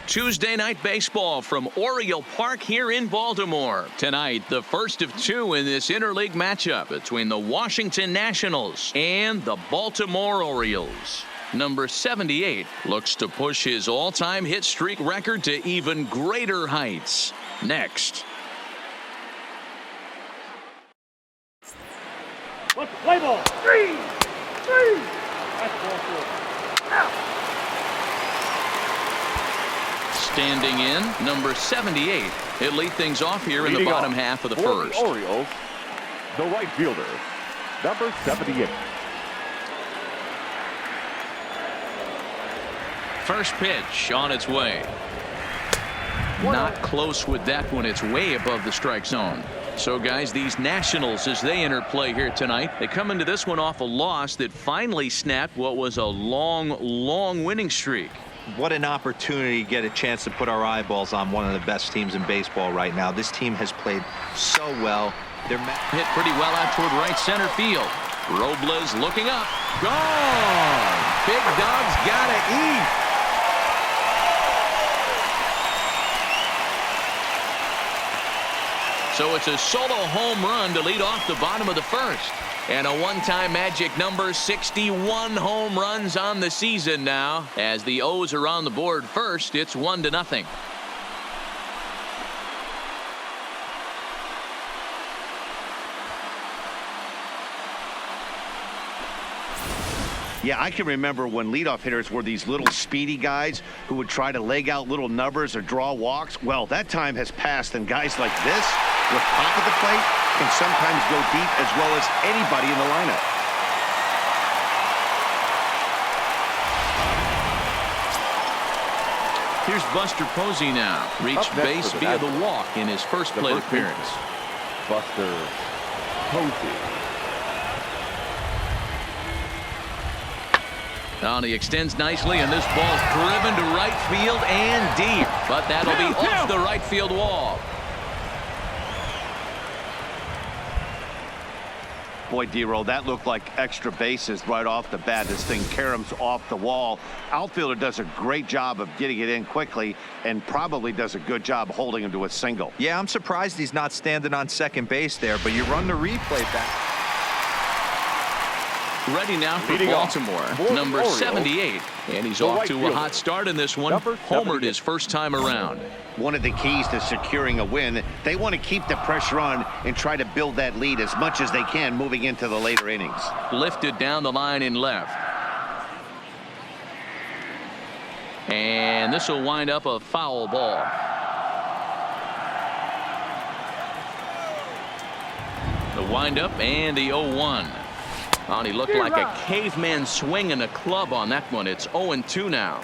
Tuesday night baseball from Oriole Park here in Baltimore. Tonight, the first of two in this interleague matchup between the Washington Nationals and the Baltimore Orioles. Number 78 looks to push his all-time hit streak record to even greater heights. Next. Let's play ball. Three. That's ball four. Out. Standing in, number 78. He'll lead things off here in the bottom half of the first. The Orioles, the right fielder, number 78. First pitch on its way. Not close with that one. It's way above the strike zone. So, guys, these Nationals, as they enter play here tonight, they come into this one off a loss that finally snapped what was a long winning streak. What an opportunity to get a chance to put our eyeballs on one of the best teams in baseball right now. This team has played so well. They're hit pretty well out toward right center field. Robles looking up. Gone. Big Dog's gotta eat. So it's a solo home run to lead off the bottom of the first. And a one-time magic number, 61 home runs on the season now. As the O's are on the board first, it's 1-0. Yeah, I can remember when leadoff hitters were these little speedy guys who would try to leg out little numbers or draw walks. Well, that time has passed, and guys like this, with top of the plate, can sometimes go deep as well as anybody in the lineup. Here's Buster Posey now. Reached base via the walk in his first plate appearance. Buster Posey. Now he extends nicely, and this ball's driven to right field and deep. But that'll be off the right field wall. Boy, D-Roll, that looked like extra bases right off the bat. This thing caroms off the wall. Outfielder does a great job of getting it in quickly and probably does a good job holding him to a single. Yeah, I'm surprised he's not standing on second base there, but you run the replay back. Ready now for Baltimore, number 78. And he's off to a hot start in this one. Homered his first time around. One of the keys to securing a win, they want to keep the pressure on and try to build that lead as much as they can moving into the later innings. Lifted down the line in left. And this will wind up a foul ball. The windup and the 0-1. Oh, he looked like a caveman swinging a club on that one. It's 0-2 now.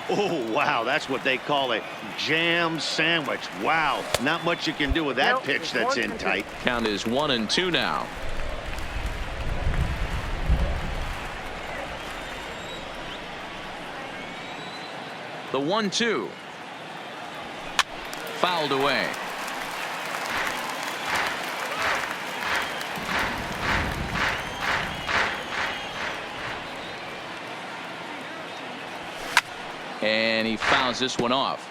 Oh, wow. That's what they call a jam sandwich. Wow. Not much you can do with that pitch that's in tight. Count is 1-2 now. The 1-2. Fouled away. And he fouls this one off.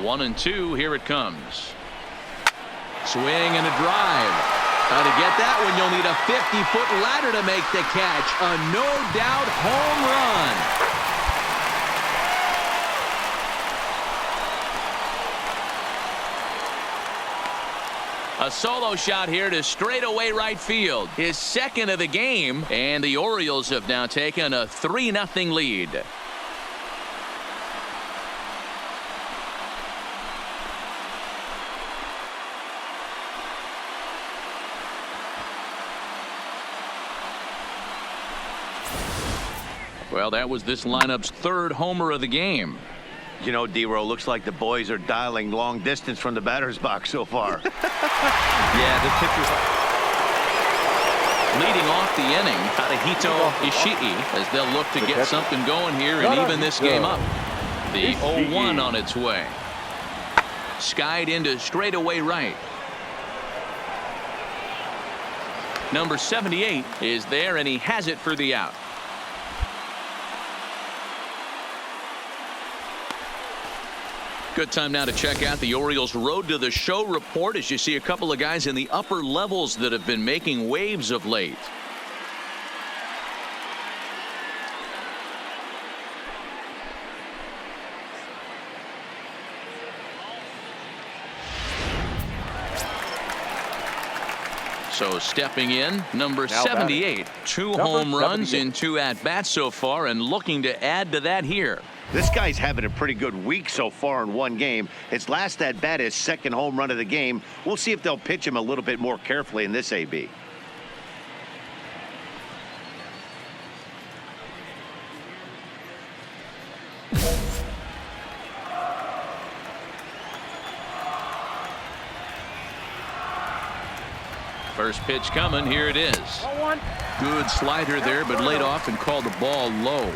One and two. Here it comes. Swing and a drive. Now to get that one, you'll need a 50-foot ladder to make the catch. A no-doubt home run. A solo shot here to straightaway right field. His second of the game, and the Orioles have now taken a 3-0 lead. Well, that was this lineup's third homer of the game. You know, D-Row, looks like the boys are dialing long distance from the batter's box so far. Yeah, the pitcher's leading off the inning, Tadahito Ishii, as they'll look to get something going here and even this game up. The 0-1 on its way. Skied into straightaway right. Number 78 is there, and he has it for the out. Good time now to check out the Orioles' Road to the Show report as you see a couple of guys in the upper levels that have been making waves of late. So stepping in, number 78, two home runs in 2 at-bats so far, and looking to add to that here. This guy's having a pretty good week so far in 1 game. His last at-bat is 2nd home run of the game. We'll see if they'll pitch him a little bit more carefully in this AB. First pitch coming. Here it is. Good slider there, but laid off and called the ball low.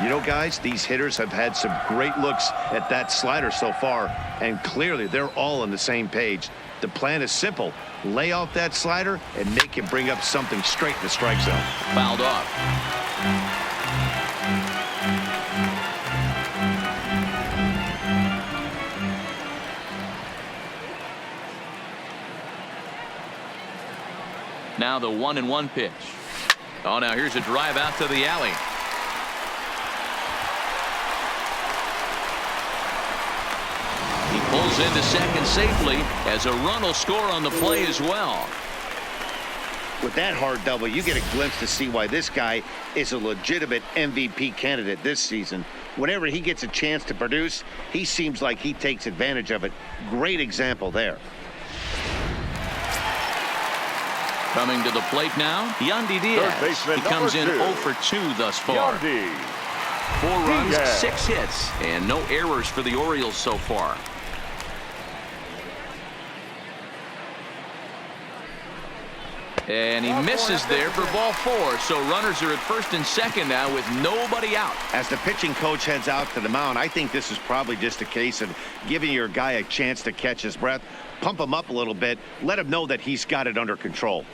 You know, guys, these hitters have had some great looks at that slider so far, and clearly they're all on the same page. The plan is simple. Lay off that slider and make him bring up something straight in the strike zone. Fouled off. Now the 1-1 pitch. Oh, now here's a drive out to the alley. He pulls into second safely as a run will score on the play as well. With that hard double, you get a glimpse to see why this guy is a legitimate MVP candidate this season. Whenever he gets a chance to produce, he seems like he takes advantage of it. Great example there. Coming to the plate now, Yandy Diaz. He comes in 0 for 2 thus far. 4 runs, 6 hits, and no errors for the Orioles so far. And he misses there for ball 4. So runners are at first and second now with nobody out. As the pitching coach heads out to the mound, I think this is probably just a case of giving your guy a chance to catch his breath, pump him up a little bit, let him know that he's got it under control.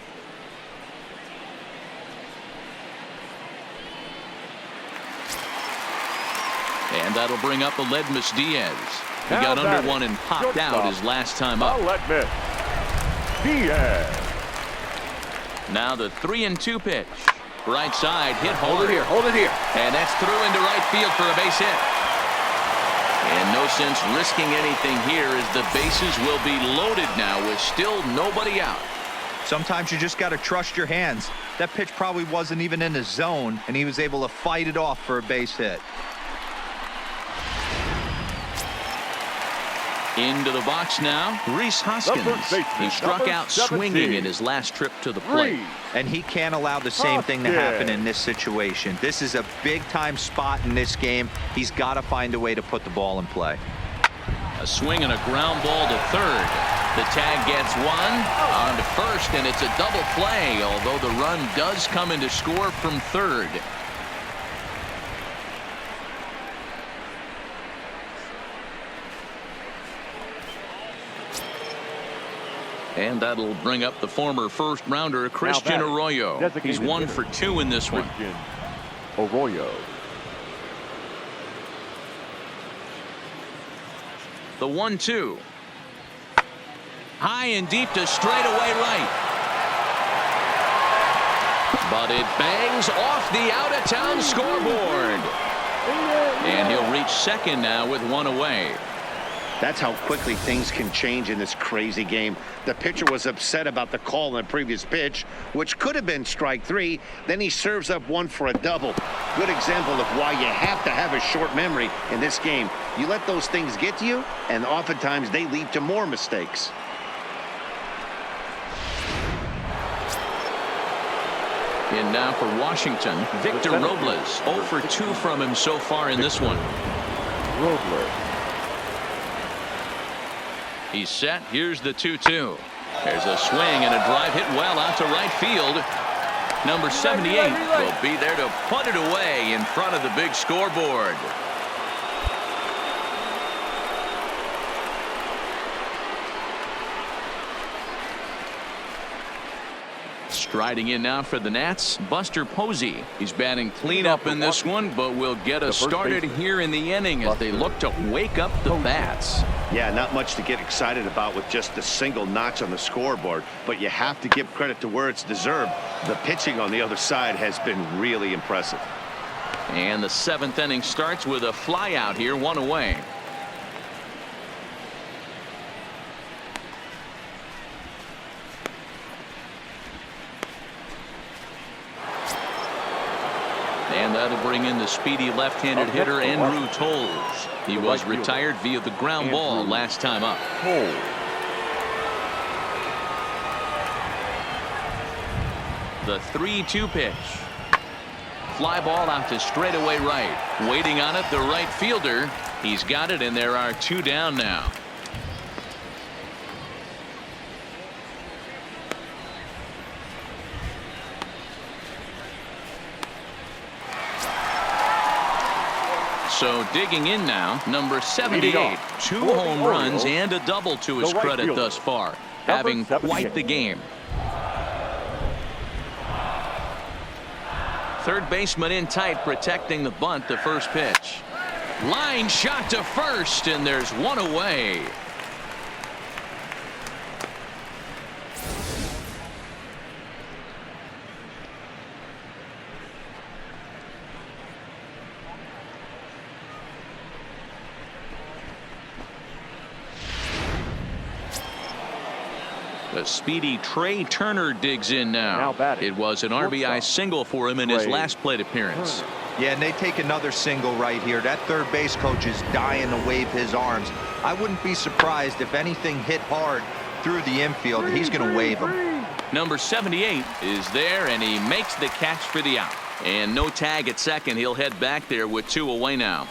And that'll bring up Aledmus Diaz. He got under one and popped out his last time up. Diaz. Now the 3-2 pitch. Right side, hit hard. Hold it here. And that's through into right field for a base hit. And no sense risking anything here as the bases will be loaded now with still nobody out. Sometimes you just got to trust your hands. That pitch probably wasn't even in the zone, and he was able to fight it off for a base hit. Into the box now, Rhys Hoskins. He struck out swinging in his last trip to the plate. And he can't allow the same thing to happen in this situation. This is a big-time spot in this game. He's got to find a way to put the ball in play. A swing and a ground ball to third. The tag gets one on to first, and it's a double play, although the run does come in to score from third. And that'll bring up the former first-rounder Christian Arroyo. He's 1 for 2 in this one. Arroyo. The 1-2. High and deep to straightaway right. But it bangs off the out-of-town scoreboard. And he'll reach second now with 1 away. That's how quickly things can change in this crazy game. The pitcher was upset about the call in the previous pitch, which could have been strike 3. Then he serves up 1 for a double. Good example of why you have to have a short memory in this game. You let those things get to you, and oftentimes they lead to more mistakes. And now for Washington, Victor Robles. 0 for 2 from him so far in this one. Robles. He's set. Here's the 2-2. There's a swing and a drive hit well out to right field. Number 78 will be there to put it away in front of the big scoreboard. Striding in now for the Nats, Buster Posey. He's batting cleanup in this one, but will get us started here in the inning as they look to wake up the bats. Yeah, not much to get excited about with just a single notch on the scoreboard, but you have to give credit to where it's deserved. The pitching on the other side has been really impressive. And the 7th inning starts with a fly out here, 1 away. And that'll bring in the speedy left-handed hitter Andrew Tolles. He was retired via the ground ball last time up. The 3-2 pitch. Fly ball out to straightaway right. Waiting on it, the right fielder. He's got it, and there are 2 down now. So digging in now, number 78, 2 home runs and a double to his credit thus far, having quite the game. Third baseman in tight, protecting the bunt, the first pitch. Line shot to first, and there's 1 away. The speedy Trey Turner digs in now. It was an RBI single for him in his last plate appearance. Yeah, and they take another single right here. That third base coach is dying to wave his arms. I wouldn't be surprised if anything hit hard through the infield. He's going to wave him. Number 78 is there, and he makes the catch for the out. And no tag at second. He'll head back there with 2 away now.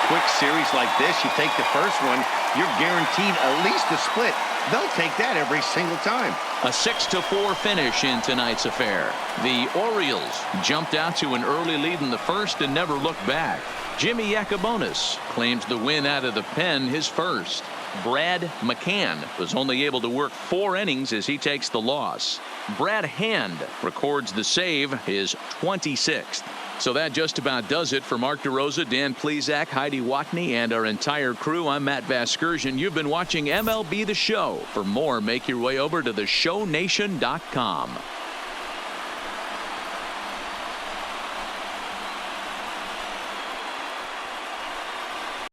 Quick series like this, you take the first one, you're guaranteed at least a split. They'll take that every single time. A 6-4 finish in tonight's affair. The Orioles jumped out to an early lead in the first and never looked back. Jimmy Yacobonis claims the win out of the pen, his first. Brad McCann was only able to work 4 innings as he takes the loss. Brad Hand records the save, his 26th. So that just about does it for Mark DeRosa, Dan Plesac, Heidi Watney, and our entire crew. I'm Matt Vasgersian. You've been watching MLB The Show. For more, make your way over to theshownation.com.